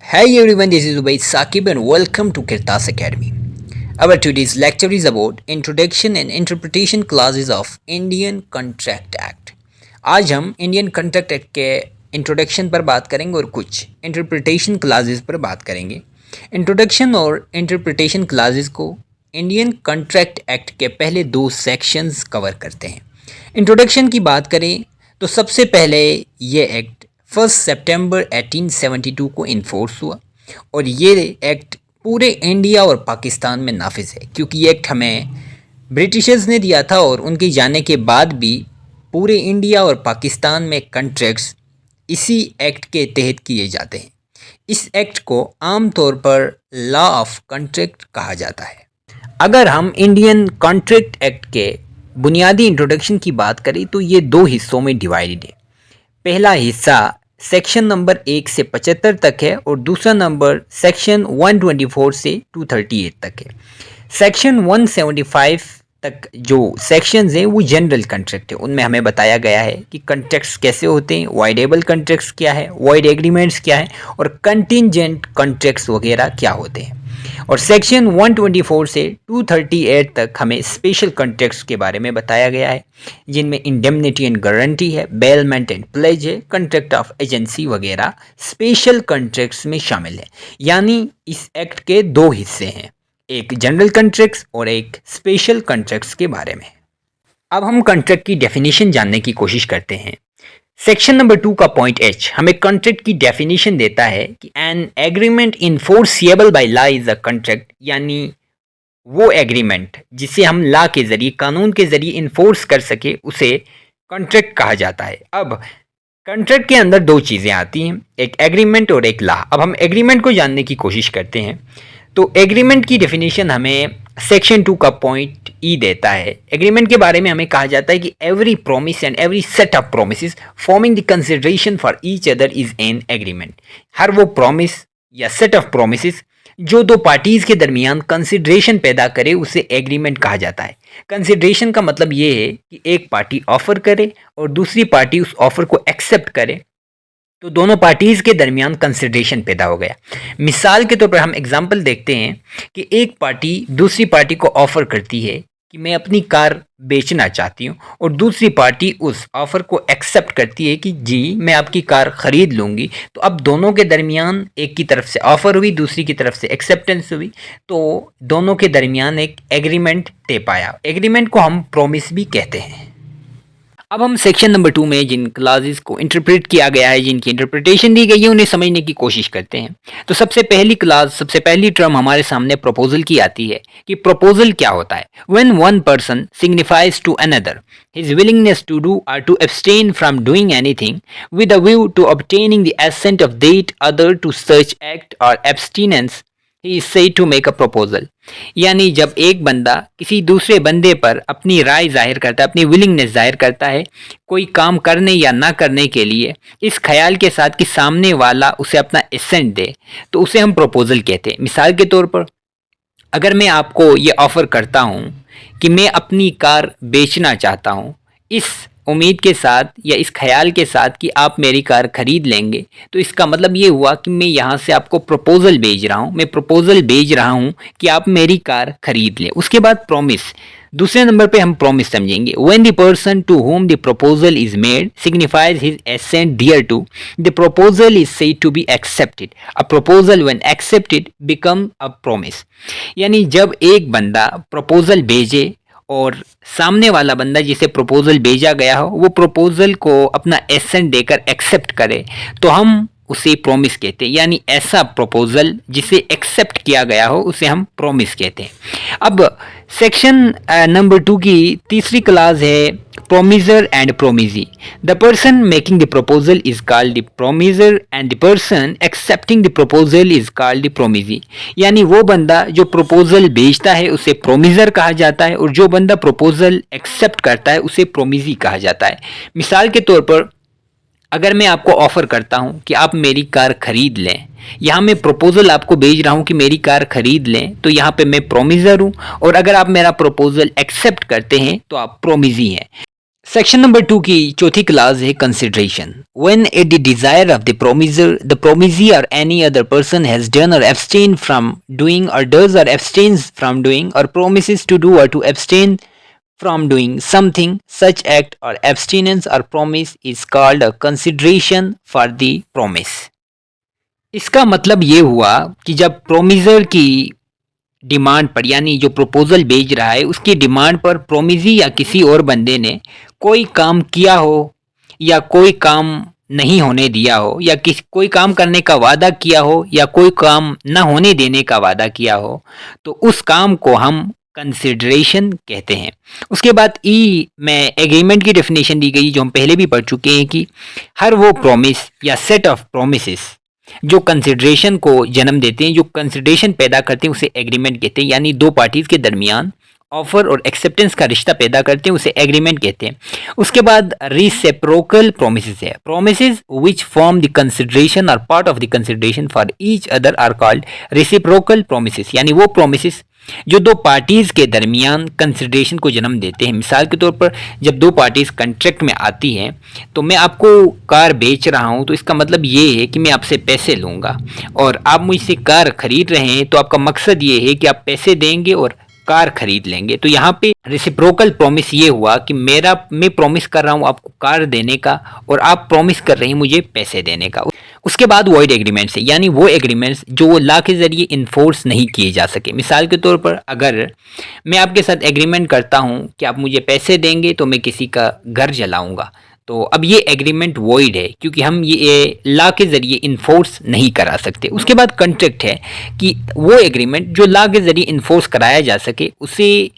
Hey everyone, this is Ubaid Saqib and welcome to Kirtas Academy. Our today's lecture is about Introduction and Interpretation Clauses of Indian Contract Act. आज हम Indian contract act के introduction पर बात करेंगे और कुछ interpretation classes पर बात करेंगे। इंट्रोडक्शन और इंटरप्रिटेशन क्लासेस को इंडियन कॉन्ट्रैक्ट एक्ट के पहले दो सेक्शंस कवर करते हैं। इंट्रोडक्शन की बात करें तो सबसे पहले ये एक्ट 1 सितंबर 1872 को इन्फोर्स हुआ और ये एक्ट पूरे इंडिया और पाकिस्तान में नाफिज है, क्योंकि ये एक्ट हमें ब्रिटिशर्स ने दिया था और उनके जाने के बाद भी पूरे इंडिया और पाकिस्तान में कॉन्ट्रैक्ट्स इसी एक्ट के तहत किए जाते हैं। इस एक्ट को आम तौर पर लॉ ऑफ कॉन्ट्रैक्ट कहा जाता है। अगर हम इंडियन कॉन्ट्रैक्ट एक्ट के बुनियादी इंट्रोडक्शन की बात करें तो ये दो हिस्सों में डिवाइडेड है। पहला हिस्सा सेक्शन नंबर 1 से 75 तक है और दूसरा नंबर सेक्शन 124 से 238 तक है। सेक्शन 175 तक जो सेक्शंस हैं वो जनरल कॉन्ट्रैक्ट है। उनमें हमें बताया गया है कि कॉन्ट्रैक्ट्स कैसे होते हैं, वॉइडेबल कॉन्ट्रैक्ट्स क्या है, वॉइड एग्रीमेंट्स क्या है और कंटिंजेंट कॉन्ट्रैक्ट्स वगैरह क्या होते हैं। और सेक्शन 124 से 238 तक हमें स्पेशल कॉन्ट्रैक्ट्स के बारे में बताया गया है, जिनमें इंडेमनिटी एंड गारंटी है, बेलमेंट एंड प्लेज है, कॉन्ट्रैक्ट ऑफ एजेंसी वगैरह स्पेशल कॉन्ट्रैक्ट्स में शामिल है। यानी इस एक्ट के दो हिस्से हैं, एक जनरल कॉन्ट्रैक्ट्स और एक स्पेशल कॉन्ट्रैक्ट्स के बारे में। अब हम कॉन्ट्रैक्ट की डेफिनेशन जानने की कोशिश करते हैं। सेक्शन नंबर 2 का पॉइंट एच हमें कॉन्ट्रैक्ट की डेफिनेशन देता है कि an agreement enforceable by law is a contract, यानी वो एग्रीमेंट जिसे हम लॉ के जरिए, कानून के जरिए इन्फोर्स कर सके उसे कॉन्ट्रैक्ट कहा जाता है। अब कॉन्ट्रैक्ट के अंदर दो चीज़ें आती हैं, एक एग्रीमेंट और एक लॉ। अब हम एग्रीमेंट को जानने की कोशिश करते हैं। तो एग्रीमेंट की डेफिनेशन हमें सेक्शन 2 का पॉइंट ई देता है। एग्रीमेंट के बारे में हमें कहा जाता है कि every promise and every set of promise forming the consideration for each other is an agreement. हर वो प्रॉमिस या सेट ऑफ प्रोमिस जो दो पार्टीज़ के दरमियान कंसिडरेशन पैदा करे उसे एग्रीमेंट कहा जाता है। कंसिडरेशन का मतलब ये है कि एक पार्टी ऑफर करे और दूसरी पार्टी उस ऑफर को एक्सेप्ट करे, तो दोनों पार्टीज़ के दरमियान कंसिडरेशन पैदा हो गया। मिसाल के तौर पर हम एग्जांपल देखते हैं कि एक पार्टी दूसरी पार्टी को ऑफ़र करती है कि मैं अपनी कार बेचना चाहती हूँ और दूसरी पार्टी उस ऑफ़र को एक्सेप्ट करती है कि जी मैं आपकी कार ख़रीद लूँगी। तो अब दोनों के दरमियान एक की तरफ से ऑफ़र हुई, दूसरी की तरफ से एक्सेप्टेंस हुई, तो दोनों के दरमियान एक एग्रीमेंट तय पाया। एग्रीमेंट को हम प्रॉमिस भी कहते हैं। अब हम सेक्शन नंबर 2 में जिन क्लासेस को इंटरप्रेट किया गया है, जिनकी इंटरप्रिटेशन दी गई है, उन्हें समझने की कोशिश करते हैं। तो सबसे पहली क्लास, सबसे पहली टर्म हमारे सामने प्रपोजल की आती है कि प्रपोजल क्या होता है। When one person signifies to another his willingness to do or to abstain from doing anything with a view to obtaining the assent of that other to such act or abstinence, he is said to make a proposal. यानी जब एक बंदा किसी दूसरे बंदे पर अपनी राय जाहिर करता है, अपनी विलिंगनेस जाहिर करता है कोई काम करने या ना करने के लिए, इस ख्याल के साथ कि सामने वाला उसे अपना एसेंट दे, तो उसे हम प्रपोजल कहते हैं। मिसाल के तौर पर अगर मैं आपको ये ऑफ़र करता हूँ कि मैं अपनी कार बेचना चाहता हूँ, इस उम्मीद के साथ या इस ख्याल के साथ कि आप मेरी कार ख़रीद लेंगे, तो इसका मतलब ये हुआ कि मैं यहाँ से आपको प्रपोजल भेज रहा हूँ, मैं प्रपोजल भेज रहा हूँ कि आप मेरी कार ख़रीद लें। उसके बाद प्रॉमिस, दूसरे नंबर पे हम प्रॉमिस समझेंगे। When the person to whom the proposal is made signifies his assent thereto the proposal is said to be accepted. A proposal when accepted become a promise. यानी जब एक बंदा proposal भेजे और सामने वाला बंदा जिसे प्रपोजल भेजा गया हो वो प्रपोजल को अपना एसेंट देकर एक्सेप्ट करे, तो हम उसे प्रॉमिस कहते हैं। यानी ऐसा प्रपोजल जिसे एक्सेप्ट किया गया हो उसे हम प्रॉमिस कहते हैं। अब सेक्शन नंबर 2 की तीसरी क्लास है promisor and promisee. The person making the proposal is called the promisor and the person accepting the proposal is called the promisee. यानी वो बंदा जो प्रपोजल भेजता है उसे प्रोमिजर कहा जाता है और जो बंदा प्रपोजल एक्सेप्ट करता है उसे प्रोमिजी कहा जाता है। मिसाल के तौर पर अगर मैं आपको ऑफ़र करता हूं कि आप मेरी कार ख़रीद लें, यहाँ मैं प्रपोजल आपको भेज रहा हूँ कि मेरी कार ख़रीद लें, तो यहाँ पे मैं प्रोमिजर हूँ, और अगर आप मेरा प्रपोजल एक्सेप्ट करते हैं तो आप प्रोमिजी हैं। सेक्शन नंबर 2 की चौथी क्लास है consideration. When at the desire of the promisee or any other person has done or abstain from doing or does or abstains from doing or promises to do or to abstain from doing something, such act or abstinence or promise is called a consideration for the promise. इसका मतलब ये हुआ कि जब promisor की demand पर, यानी जो प्रपोजल भेज रहा है उसकी डिमांड पर प्रोमिसी या किसी और बंदे ने कोई काम किया हो या कोई काम नहीं होने दिया हो या कोई काम करने का वादा किया हो या कोई काम न होने देने का वादा किया हो, तो उस काम को हम कंसिडरेशन कहते हैं। उसके बाद ई में एग्रीमेंट की डेफिनेशन दी गई जो हम पहले भी पढ़ चुके हैं कि हर वो प्रॉमिस या सेट ऑफ प्रोमिसेस जो कंसिडरेशन को जन्म देते हैं, जो कंसिडरेशन पैदा करते हैं, उसे एग्रीमेंट कहते हैं। यानी दो पार्टीज के दरमियान ऑफर और एक्सेप्टेंस का रिश्ता पैदा करते हैं, उसे एग्रीमेंट कहते हैं। उसके बाद रिसेप्रोकल प्रोमिसेस है। Promises which form the consideration or part of the consideration for each other are called reciprocal promises. यानी वो प्रोमिसेस जो दो पार्टीज के दरमियान कंसिडरेशन को जन्म देते हैं। मिसाल के तौर पर जब दो पार्टीज कॉन्ट्रैक्ट में आती हैं, तो मैं आपको कार बेच रहा हूं तो इसका मतलब ये है कि मैं आपसे पैसे लूँगा, और आप मुझसे कार खरीद रहे हैं तो आपका मकसद ये है कि आप पैसे देंगे और कार खरीद लेंगे। तो यहाँ पे रेसिप्रोकल प्रॉमिस ये हुआ कि मैं प्रॉमिस कर रहा हूँ आपको कार देने का और आप प्रॉमिस कर रहे हैं मुझे पैसे देने का। उसके बाद वॉइड एग्रीमेंट्स है, यानी वो एग्रीमेंट्स जो लॉ के ज़रिए इन्फोर्स नहीं किए जा सके। मिसाल के तौर पर अगर मैं आपके साथ एग्रीमेंट करता हूँ कि आप मुझे पैसे देंगे तो मैं किसी का घर जलाऊँगा, तो अब ये एग्रीमेंट वॉइड है क्योंकि हम ये लॉ के ज़रिए इन्फोर्स नहीं करा सकते। उसके बाद कॉन्ट्रैक्ट है कि वो एग्रीमेंट जो लॉ के ज़रिए इन्फोर्स कराया जा सके उसे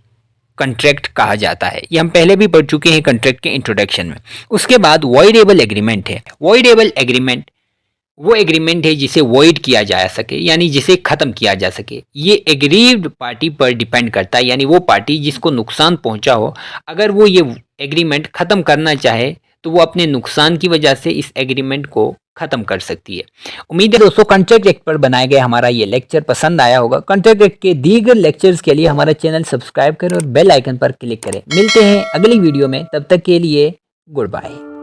कॉन्ट्रैक्ट कहा जाता है। ये हम पहले भी पढ़ चुके हैं कॉन्ट्रैक्ट के इंट्रोडक्शन में। उसके बाद वॉइडेबल एग्रीमेंट है। वॉइडेबल एग्रीमेंट वो एग्रीमेंट है जिसे वॉइड किया जा सके, यानी जिसे ख़त्म किया जा सके। ये एग्रीव्ड पार्टी पर डिपेंड करता है, यानी वो पार्टी जिसको नुकसान पहुंचा हो, अगर वो ये एग्रीमेंट ख़त्म करना चाहे तो वो अपने नुकसान की वजह से इस एग्रीमेंट को ख़त्म कर सकती है। उम्मीद है दोस्तों कॉन्ट्रैक्ट एक्ट पर बनाया गया हमारा ये लेक्चर पसंद आया होगा। कॉन्ट्रैक्ट एक्ट के दीगर लेक्चर्स के लिए हमारा चैनल सब्सक्राइब करें और बेल आइकन पर क्लिक करें। मिलते हैं अगली वीडियो में, तब तक के लिए गुड बाय।